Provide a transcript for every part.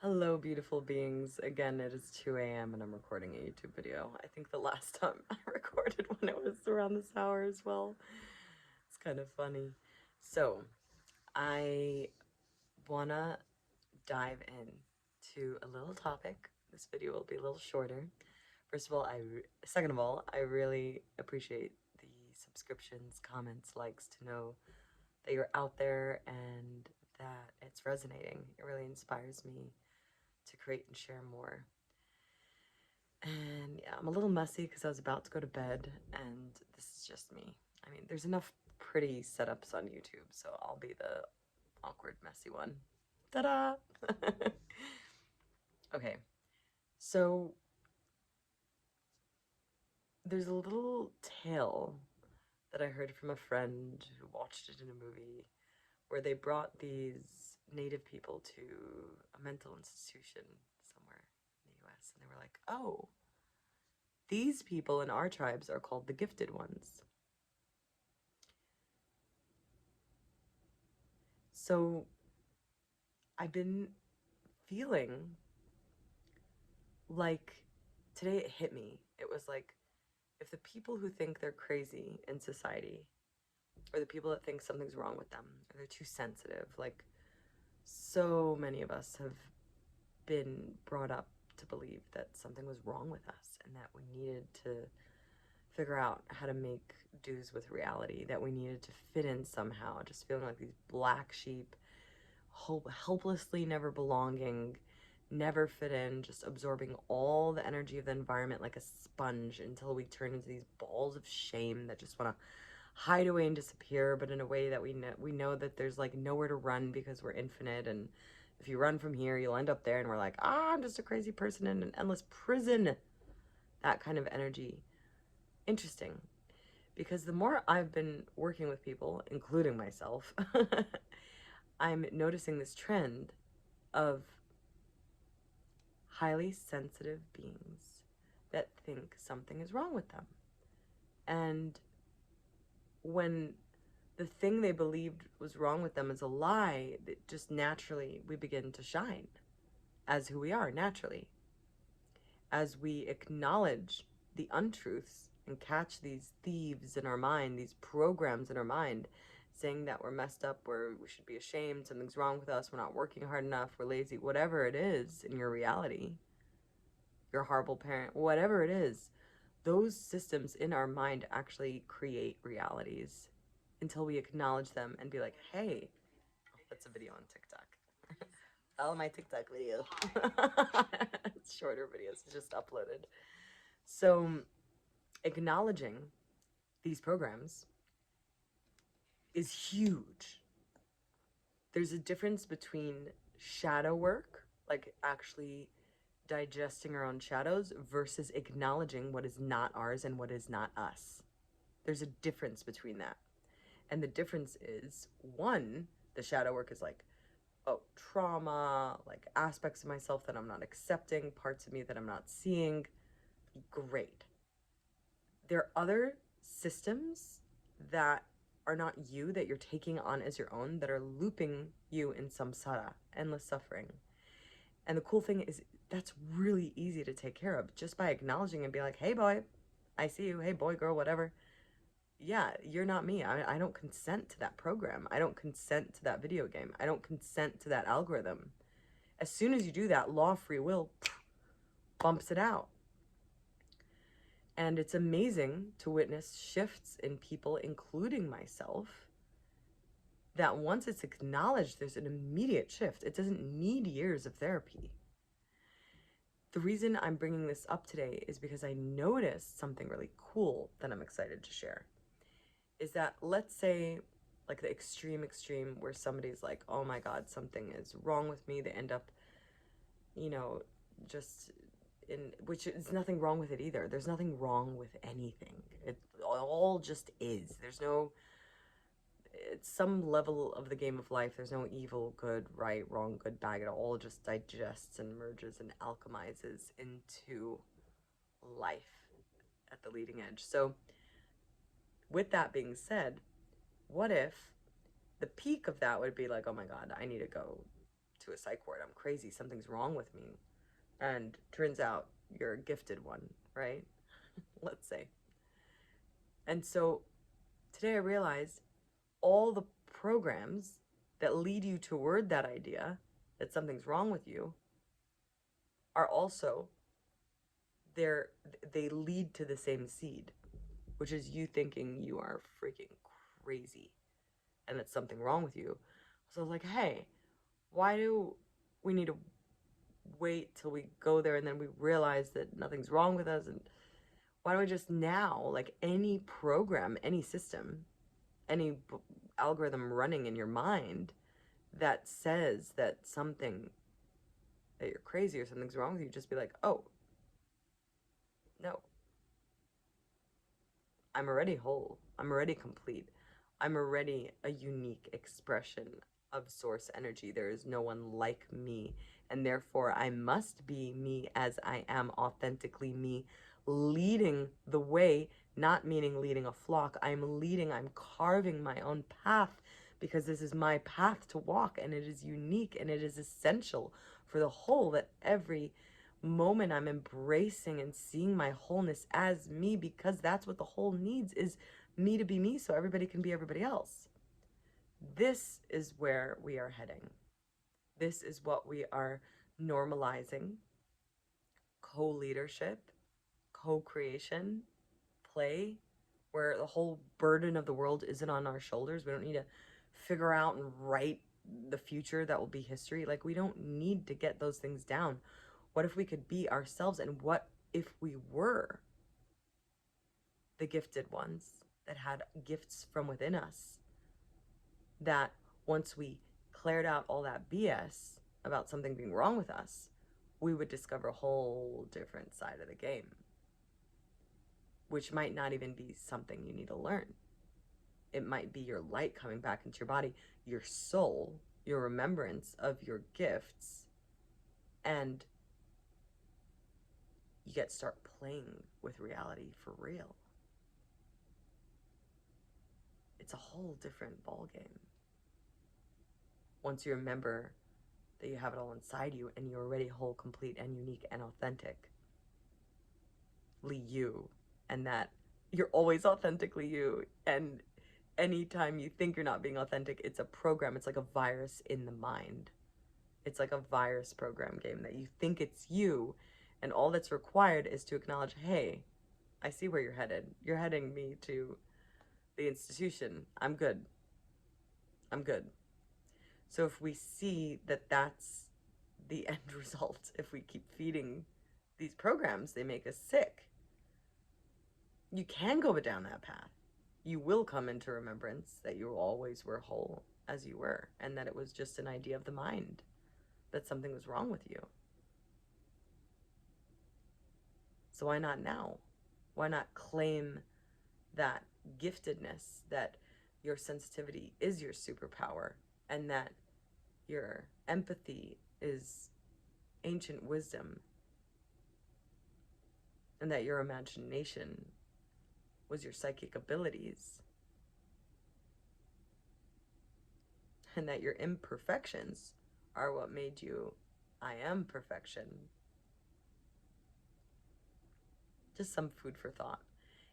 Hello, beautiful beings. Again, it is 2 a.m. and I'm recording a YouTube video. I think the last time I recorded when it was around this hour as well. It's kind of funny. So, I wanna dive in to a little topic. This video will be a little shorter. First of all, second of all, I really appreciate the subscriptions, comments, likes to know that you're out there and that it's resonating. It really inspires me to create and share more. And yeah, I'm a little messy because I was about to go to bed and this is just me. I mean, there's enough pretty setups on YouTube, so I'll be the awkward, messy one. Ta-da! Okay, so there's a little tale that I heard from a friend who watched it in a movie where they brought these native people to a mental institution somewhere in the US, and they were like, oh, these people in our tribes are called the gifted ones. So I've been feeling like today it hit me. It was like, if the people who think they're crazy in society, or the people that think something's wrong with them, or they're too sensitive, like so many of us have been brought up to believe that something was wrong with us and that we needed to figure out how to make dues with reality, that we needed to fit in somehow, just feeling like these black sheep, helplessly never belonging, never fit in, just absorbing all the energy of the environment like a sponge until we turn into these balls of shame that just want to hide away and disappear, but in a way that we know that there's like nowhere to run because we're infinite, and if you run from here you'll end up there, and we're like, I'm just a crazy person in an endless prison. That kind of energy. Interesting, because the more I've been working with people, including myself, I'm noticing this trend of highly sensitive beings that think something is wrong with them. And when the thing they believed was wrong with them is a lie, that just naturally we begin to shine as who we are naturally. As we acknowledge the untruths and catch these thieves in our mind, these programs in our mind, saying that we're messed up, we should be ashamed, something's wrong with us, we're not working hard enough, we're lazy, whatever it is in your reality, you're a horrible parent, whatever it is, those systems in our mind actually create realities until we acknowledge them and be like, hey, oh, that's a video on TikTok. All my TikTok videos. It's shorter videos, it's just uploaded. So acknowledging these programs is huge. There's a difference between shadow work, like actually digesting our own shadows, versus acknowledging what is not ours and what is not us. There's a difference between that. And the difference is, one, the shadow work is like, oh, trauma, like aspects of myself that I'm not accepting, parts of me that I'm not seeing. Great. There are other systems that are not you, that you're taking on as your own, that are looping you in samsara, endless suffering. And the cool thing is, that's really easy to take care of just by acknowledging and be like, hey boy, I see you, hey boy, girl, whatever. Yeah, you're not me. I don't consent to that program. I don't consent to that video game. I don't consent to that algorithm. As soon as you do that, law of free will bumps it out. And it's amazing to witness shifts in people, including myself, that once it's acknowledged, there's an immediate shift. It doesn't need years of therapy. The reason I'm bringing this up today is because I noticed something really cool that I'm excited to share. Is that, let's say, like the extreme where somebody's like, oh my God, something is wrong with me. They end up, just in, which is nothing wrong with it either. There's nothing wrong with anything. It all just is. There's no, it's some level of the game of life. There's no evil, good, right, wrong, good, bad. It all just digests and merges and alchemizes into life at the leading edge. So with that being said, what if the peak of that would be like, oh my God, I need to go to a psych ward. I'm crazy. Something's wrong with me. And turns out you're a gifted one, right? Let's say. And so today I realized all the programs that lead you toward that idea that something's wrong with you are also they lead to the same seed, which is you thinking you are freaking crazy and that something wrong with you. So I was like, hey, why do we need to wait till we go there and then we realize that nothing's wrong with us? And why don't we just now, like any program, any system, any algorithm running in your mind that says that that you're crazy or something's wrong with you, just be like, oh, no, I'm already whole. I'm already complete. I'm already a unique expression of source energy. There is no one like me. And therefore, I must be me as I am, authentically me, leading the way, not meaning leading a flock. I'm carving my own path because this is my path to walk, and it is unique and it is essential for the whole, that every moment I'm embracing and seeing my wholeness as me, because that's what the whole needs, is me to be me so everybody can be everybody else. This is where we are heading. This is what we are normalizing: co-leadership, co-creation, play, where the whole burden of the world isn't on our shoulders. We don't need to figure out and write the future that will be history. Like, we don't need to get those things down. What if we could be ourselves? And what if we were the gifted ones that had gifts from within us, that once we cleared out all that BS about something being wrong with us, we would discover a whole different side of the game, which might not even be something you need to learn. It might be your light coming back into your body, your soul, your remembrance of your gifts, and you get to start playing with reality for real. It's a whole different ballgame once you remember that you have it all inside you and you're already whole, complete, and unique and authentically you, and that you're always authentically you. And anytime you think you're not being authentic, it's a program. It's like a virus in the mind. It's like a virus program game that you think it's you, and all that's required is to acknowledge, hey, I see where you're headed. You're heading me to the institution. I'm good. I'm good. So if we see that that's the end result, if we keep feeding these programs, they make us sick. You can go down that path. You will come into remembrance that you always were whole as you were, and that it was just an idea of the mind, that something was wrong with you. So why not now? Why not claim that giftedness, that your sensitivity is your superpower, and that your empathy is ancient wisdom, and that your imagination was your psychic abilities, and that your imperfections are what made you I am perfection. Just some food for thought.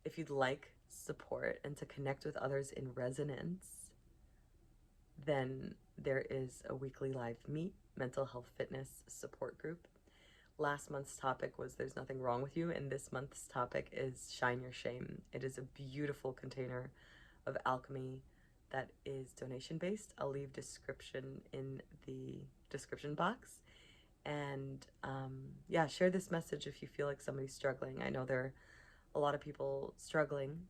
If you'd like support and to connect with others in resonance, then there is a weekly live meet, mental health fitness support group. Last month's topic was There's Nothing Wrong With You, and this month's topic is Shine Your Shame. It is a beautiful container of alchemy that is donation based. I'll leave description in the description box. And yeah, share this message if you feel like somebody's struggling. I know there are a lot of people struggling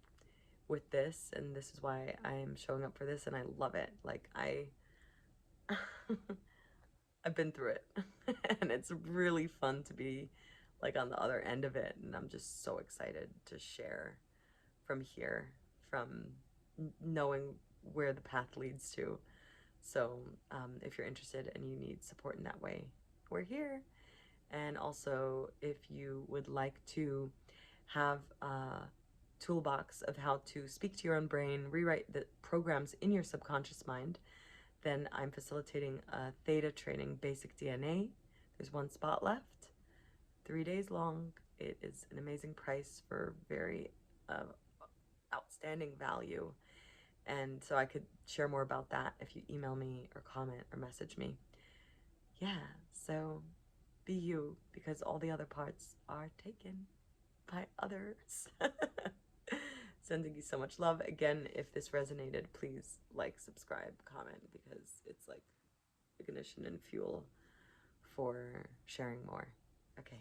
with this, and this is why I'm showing up for this, and I love it. Like, I've been through it and it's really fun to be like on the other end of it, and I'm just so excited to share from here, from knowing where the path leads to. So if you're interested and you need support in that way, we're here. And also, if you would like to have a toolbox of how to speak to your own brain, rewrite the programs in your subconscious mind then I'm facilitating a Theta training, Basic DNA. There's 1 spot left, 3 days long. It is an amazing price for very outstanding value. And so I could share more about that if you email me or comment or message me. Yeah, so be you, because all the other parts are taken by others. Sending you so much love. Again, if this resonated, please like, subscribe, comment, because it's like ignition and fuel for sharing more. Okay.